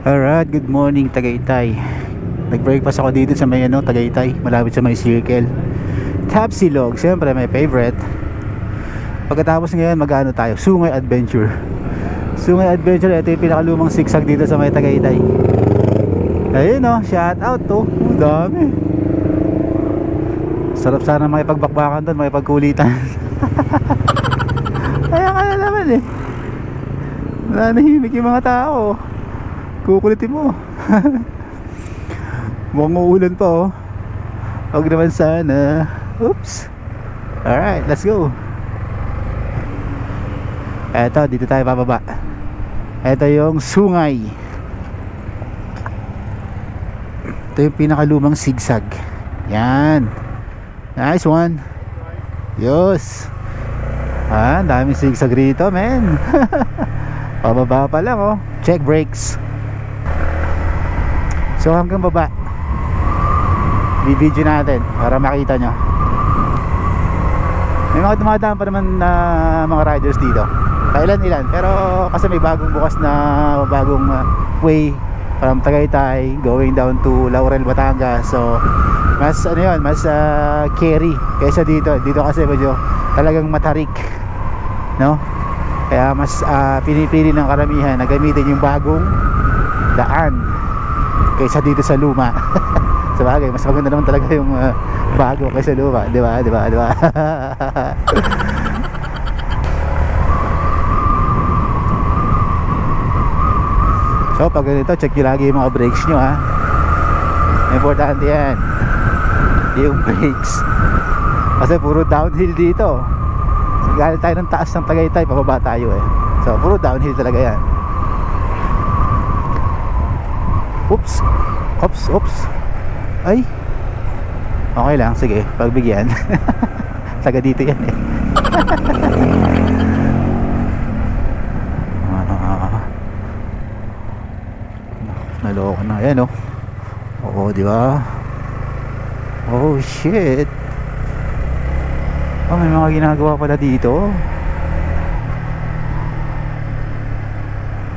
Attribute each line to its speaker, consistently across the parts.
Speaker 1: Alright, good morning Tagaytay. Nag-breakfast ako dito sa may Tagaytay, malapit sa may circle. Tapsilog, siyempre my favorite. Pagkatapos ngayon mag-ano tayo, Sungay Adventure. Sungay Adventure, ito yung pinakalumang sigsag dito sa may Tagaytay. Ayun shout out to. Ang dami. Sarap sana makipagbakbakan doon, makipagkulitan. Kaya ka na naman nanahimik yung mga tao. Kukulitin mo. Mukhang uulan pa Huwag naman sana. Oops. Alright, let's go. Eto, dito tayo bababa. Eto yung Sungay. Ito yung pinakalumang sigsag. Yan. Nice one. Yos. Daming sigsag rito, men. Pababa pa lang check brakes. So hanggang baba i-video natin para makita nyo. May mga dumadaan pa naman na mga riders dito, ilan pero kasi may bagong bukas na bagong way from Tagaytay going down to Laurel, Batangas. So mas mas carry kaysa dito kasi medyo talagang matarik, kaya mas pinipili ng karamihan na gamitin yung bagong daan kaysa dito sa luma. Sabagay, mas maganda naman talaga yung bago kaysa luma, di ba? So pag ganito, check nyo lagi yung mga brakes nyo Importante yan, yung brakes, kasi puro downhill dito. Galing tayo ng taas ng Tagaytay, pababa tayo so puro downhill talaga yan. Oops. Ay, okay lang, sige, pagbigyan. Taga dito yan naloko na yan oo, di ba? Oh shit. May mga ginagawa pala dito.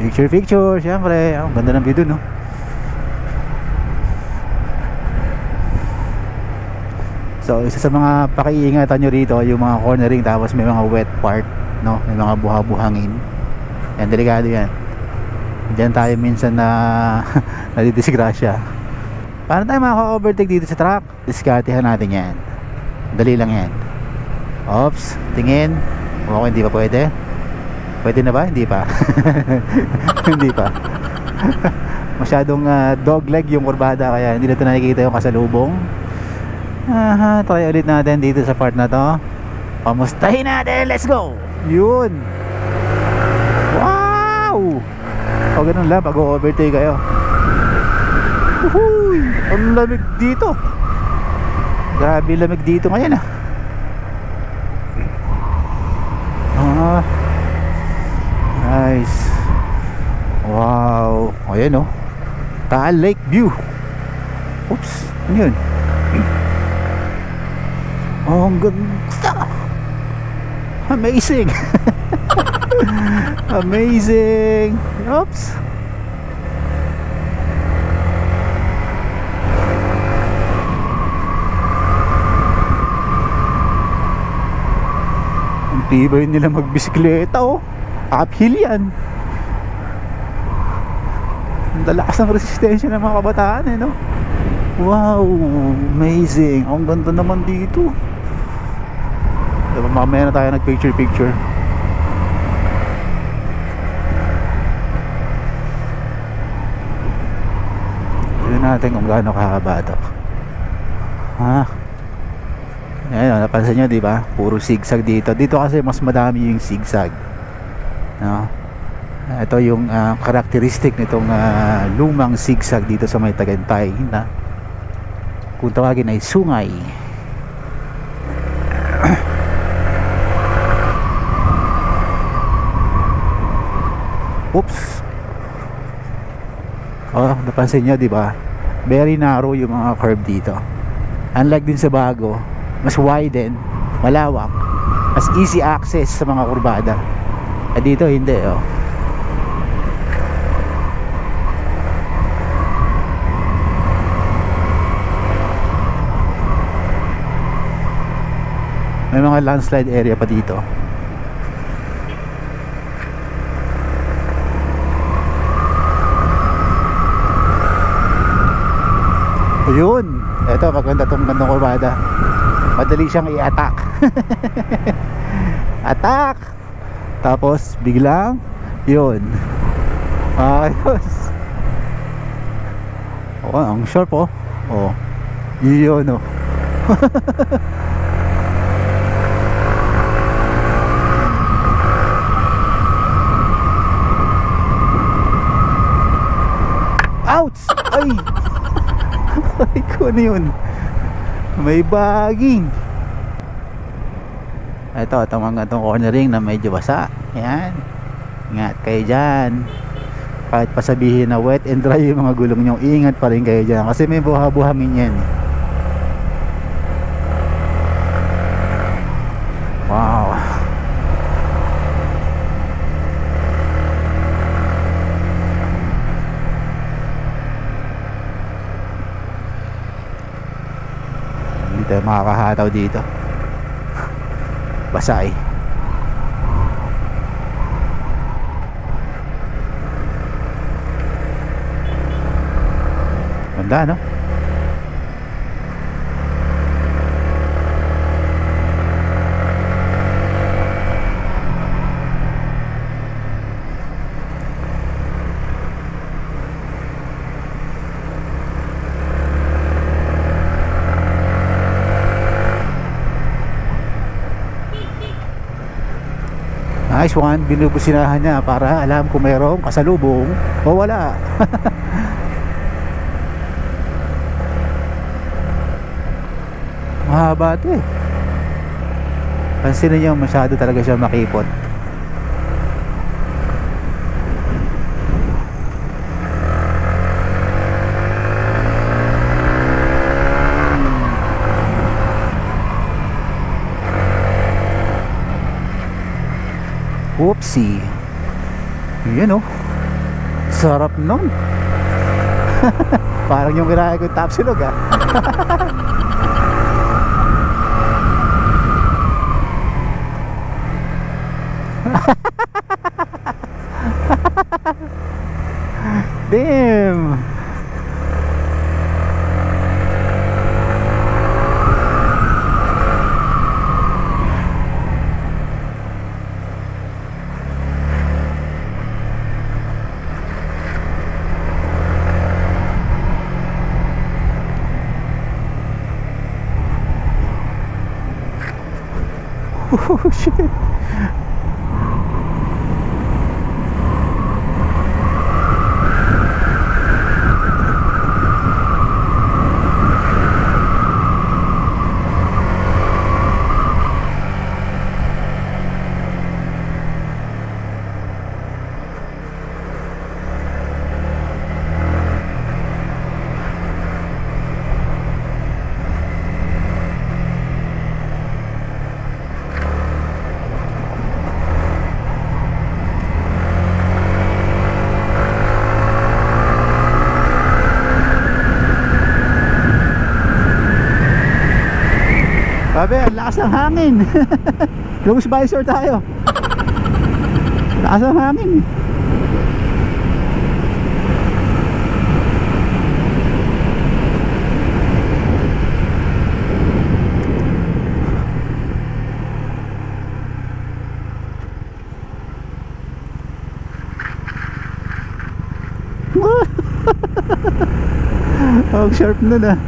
Speaker 1: Picture, syempre. Ang ganda ng view dun So isa sa mga pakiingatan nyo rito yung mga cornering, tapos may mga wet part, may mga buha-buhangin. Yan, delikado yan. Diyan tayo minsan na nadidisgrasya. Paano tayo makaka-overtake dito sa truck? Diskartehan natin yan. Dali lang yan. Oops, tingin. Okay, hindi pa pwede. Pwede na ba? Hindi pa. Hindi pa. Masyadong dog leg yung kurbada, kaya hindi natin nakikita yung kasalubong. Try ulit natin dito sa part na to. Pamustahin natin, let's go. Yun. Wow. Ganun lang pag overtake kayo. Uhuy, ang lamig dito. Grabe lamig dito ngayon nice. Wow. Ayan Taal Lake View. Oops, ano yun? Ang ganda. Amazing. Amazing. Oops. Ang tibay nila magbisikleta uphill yan. Ang lalakas ng resistensya ng mga kabataan Wow, amazing. Ang ganda naman dito. Mamaya na tayo nag-picture. Tignan natin kung gaano kahaba ito. Ayan, napansin nyo, diba? Puro sigsag dito. Dito kasi mas madami yung sigsag. Ito yung karakteristik nitong lumang sigsag dito sa may Tagaytay na kung tawagin ay Sungay. Oops. Napansin nyo, diba? Very narrow yung mga curve dito. Unlike din sa bago, mas widen, malawak, mas easy access sa mga kurbada. Dito hindi May mga landslide area pa dito. Ayun, eto maganda tong gandong kurbada. Madali siyang i-attack. Attack. Tapos biglang yun. Ayos. Oh, ang sharp oh. Oh. Yun oh. Ouch! Ay! Ay ko ano yun? May baging. Ito mga itong cornering na medyo basa. Yan. Ingat kayo dyan. Kahit pasabihin na wet and dry yung mga gulong nyo, ingat pa rin kayo dyan kasi may buha-buhangin yan. Wow. Hindi tayo makakahataw dito. Basa eh. Ganda no? Nice one, binubusinahan niya para alam kung mayroong kasalubong o wala. Mahaba ito eh. Pansinin niyo masyado talaga siya makipot. Whoopsie. Yun oh. Sarap nun. Parang yung kinain ko tapsilog ah. Damn. Oh shit. Sabi, ang lakas ng hangin. Close visor tayo. Lakas ng hangin. Ang sharp nun ah.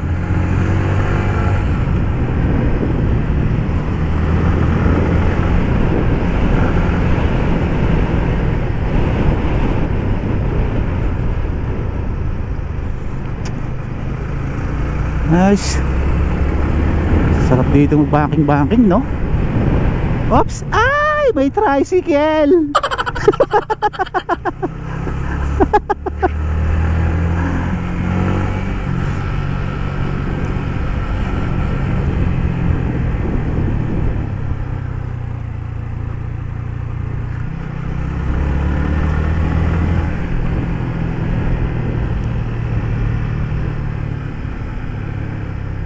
Speaker 1: Nice. Sarap dito mag-banking no? Oops! Ay! May tricycle!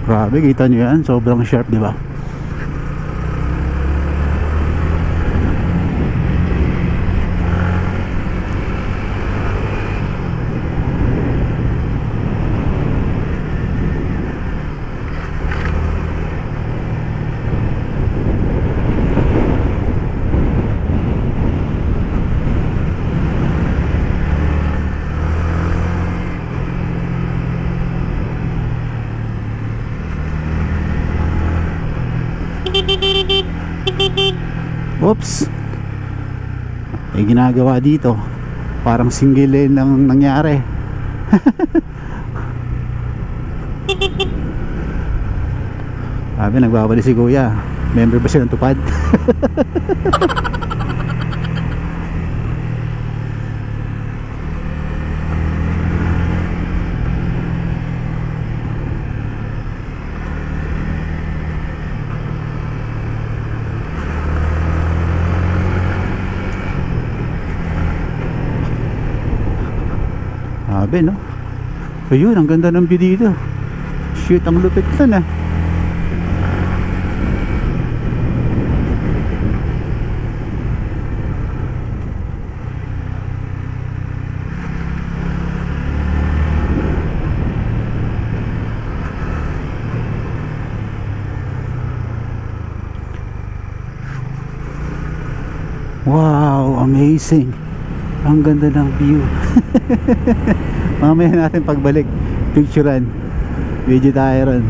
Speaker 1: Grabe, kita nyo yan, sobrang sharp, di ba? Oops, may ginagawa dito, parang single lane ang nangyari. Sabi, nagbabali si kuya, member ba siya ng tupad? Sabi, no? So yun, ang ganda ng view dito. Shoot, ang lupit na. Wow, amazing. Ang ganda ng view. Mamaya natin pagbalik, picturean, video tayo ron.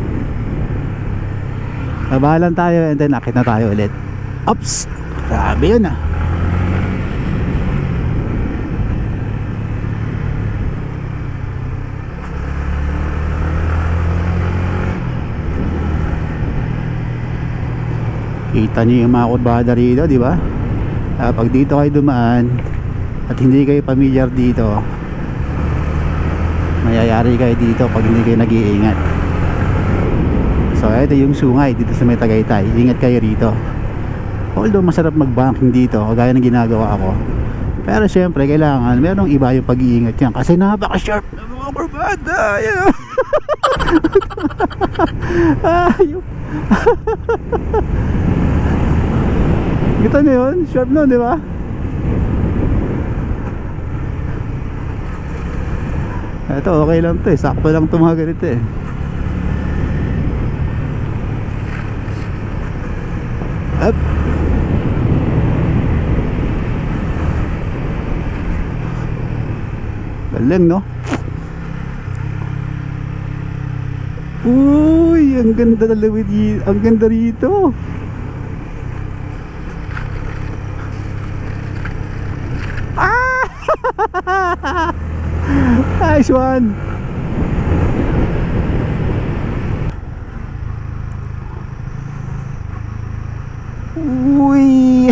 Speaker 1: Kabahalan tayo and then akit na tayo ulit. Oops, grabe yun ah. Kita niyo yung mga kurbada rito, di ba? Pag dito kayo dumaan at hindi kayo pamilyar dito, mayayari kayo dito pag hindi kayo nag-iingat. So ito yung sungay dito sa may Tagaytay. Ingat kayo rito. Although masarap mag-banking dito kagaya ng ginagawa ako, pero syempre kailangan merong iba yung pag-iingat yan kasi napaka-sharp na mga kurbada. Ayan. Ayun. Kita nyo yun? Sharp nun, di ba? Ito okay lang to eh, sakto lang ito mga ganito eh. Up. Galing, no? Uy, ang ganda na lawid, ang ganda rito. Nice one. Uy.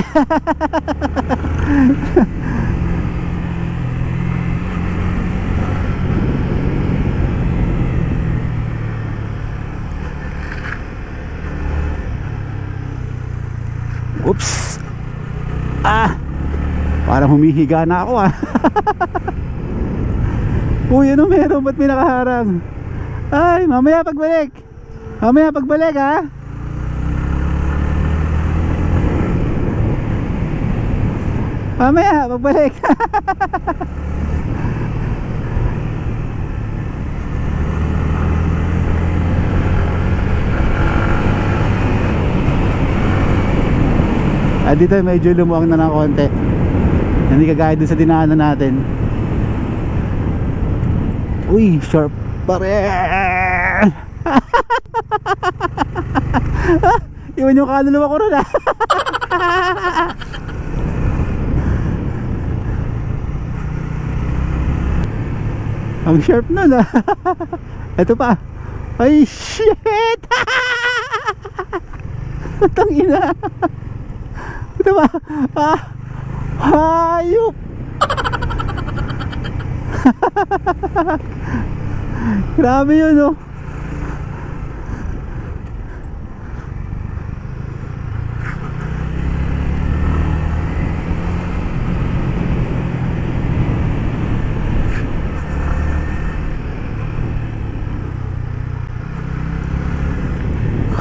Speaker 1: Oops. Parang humihiga na ako ah. Uy, ano meron? Ba't may nakaharang? Ay, mamaya pagbalik. Mamaya pagbalik ha. Mamaya pagbalik. Dito medyo lumuwang na ng konti. Hindi kagaya dun sa dinaanan natin. Uy, sharp pa rin. Iwan yung kaluluwa ko rin ah. Ang sharp nun ah. Ito pa. Ay shit. Putang ina. Ito ba? Hayop. Grabe yun oh.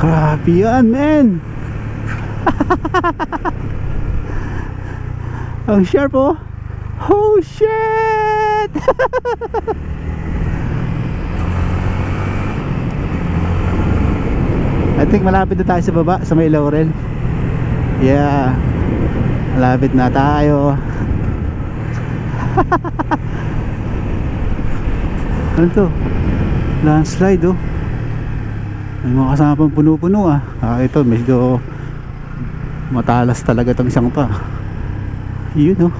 Speaker 1: Grabe yan, man. Ang sharp oh. Oh shit. I think malapit na tayo sa baba, sa may Laurel. Yeah, malapit na tayo. Ano to? Landslide oh. May mga kasama pang puno-puno ah. Ito medyo Matalas talaga tong isang to. Yun oh.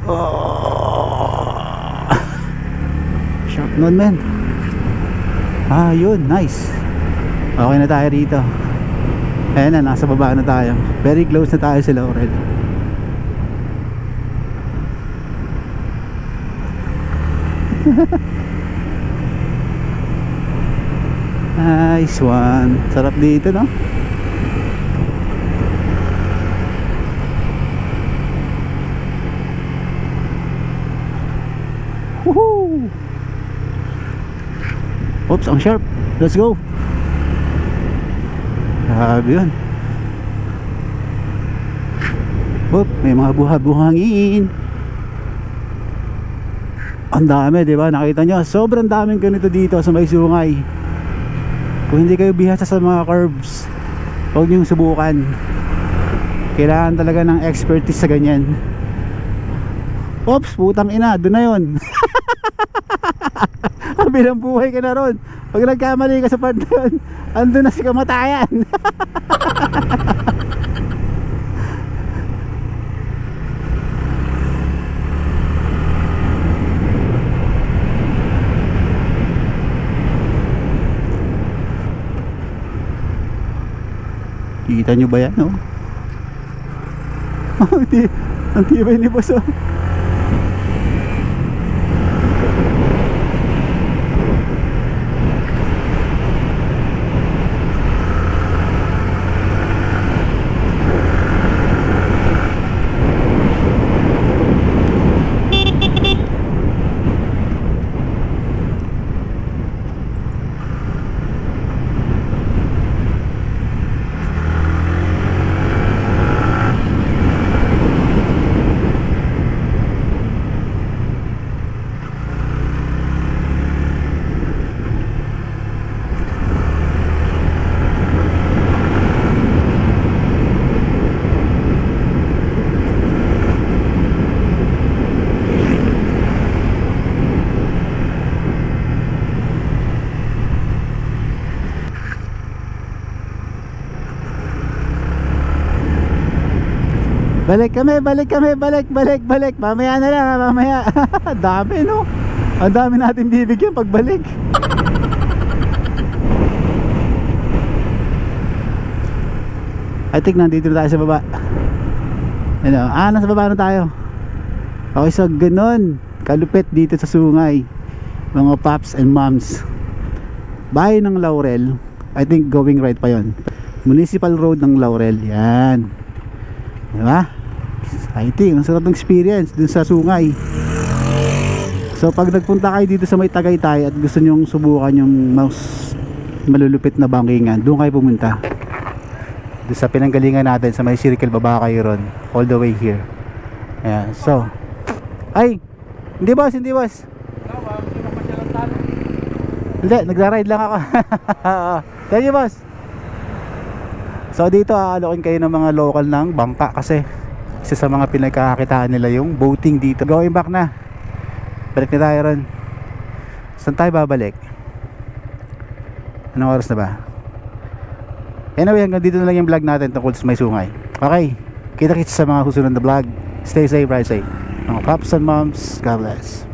Speaker 1: Oh. Sharp nun men. Ah yun, nice. Okay na tayo rito. Ayan na, nasa baba na tayo. Very close na tayo sa Laurel. Nice one. Sarap dito no. Woohoo! Oops, ang sharp. Let's go. Grabe yun. Oop, may mga buha-buhangin. Ang dami, di ba? Nakita nyo, sobrang daming ganito dito sa may sungay. Kung hindi kayo bihasa sa mga curves, huwag niyong subukan. Kailangan talaga ng expertise sa ganyan. Oops, putang ina, doon na yun. Kabilang buhay ka na ron. Pag nagkamali ka sa part na yun, andun na si kamatayan. Kita nyo ba yan, no? Ang tibay ni boss, oh. Balik kami, balik. Mamaya na lang, mamaya. Dami, no? Ang dami natin bibigyan pagbalik. I think nandito na tayo sa baba. Ano? Nasa baba na tayo. Okay, so ganun kalupit dito sa sungay, mga paps and moms. Bahay ng Laurel. I think going right pa yon. Municipal Road ng Laurel. Yan. Diba? I think ang sarap ng experience dun sa sungay. So pag nagpunta kayo dito sa may Tagaytay at gusto nyong subukan yung mas malulupit na bangkingan, doon kayo pumunta. Doon sa pinanggalingan natin sa may circle, baba kayo ron, all the way here. Ayan, so ay, hindi boss. Hindi, nagra-ride lang ako. Thank you boss. So dito aalokin kayo ng mga local ng bangka kasi isa sa mga pinagkakakitaan nila yung boating dito. Going back na. Balik na tayo ron. Saan tayo babalik? Anong oras na ba? Anyway, hanggang dito na lang yung vlog natin tungkol sa may sungay. Okay, kita-kits sa mga susunod na vlog. Stay safe, ride safe. Mga paps and moms, God bless.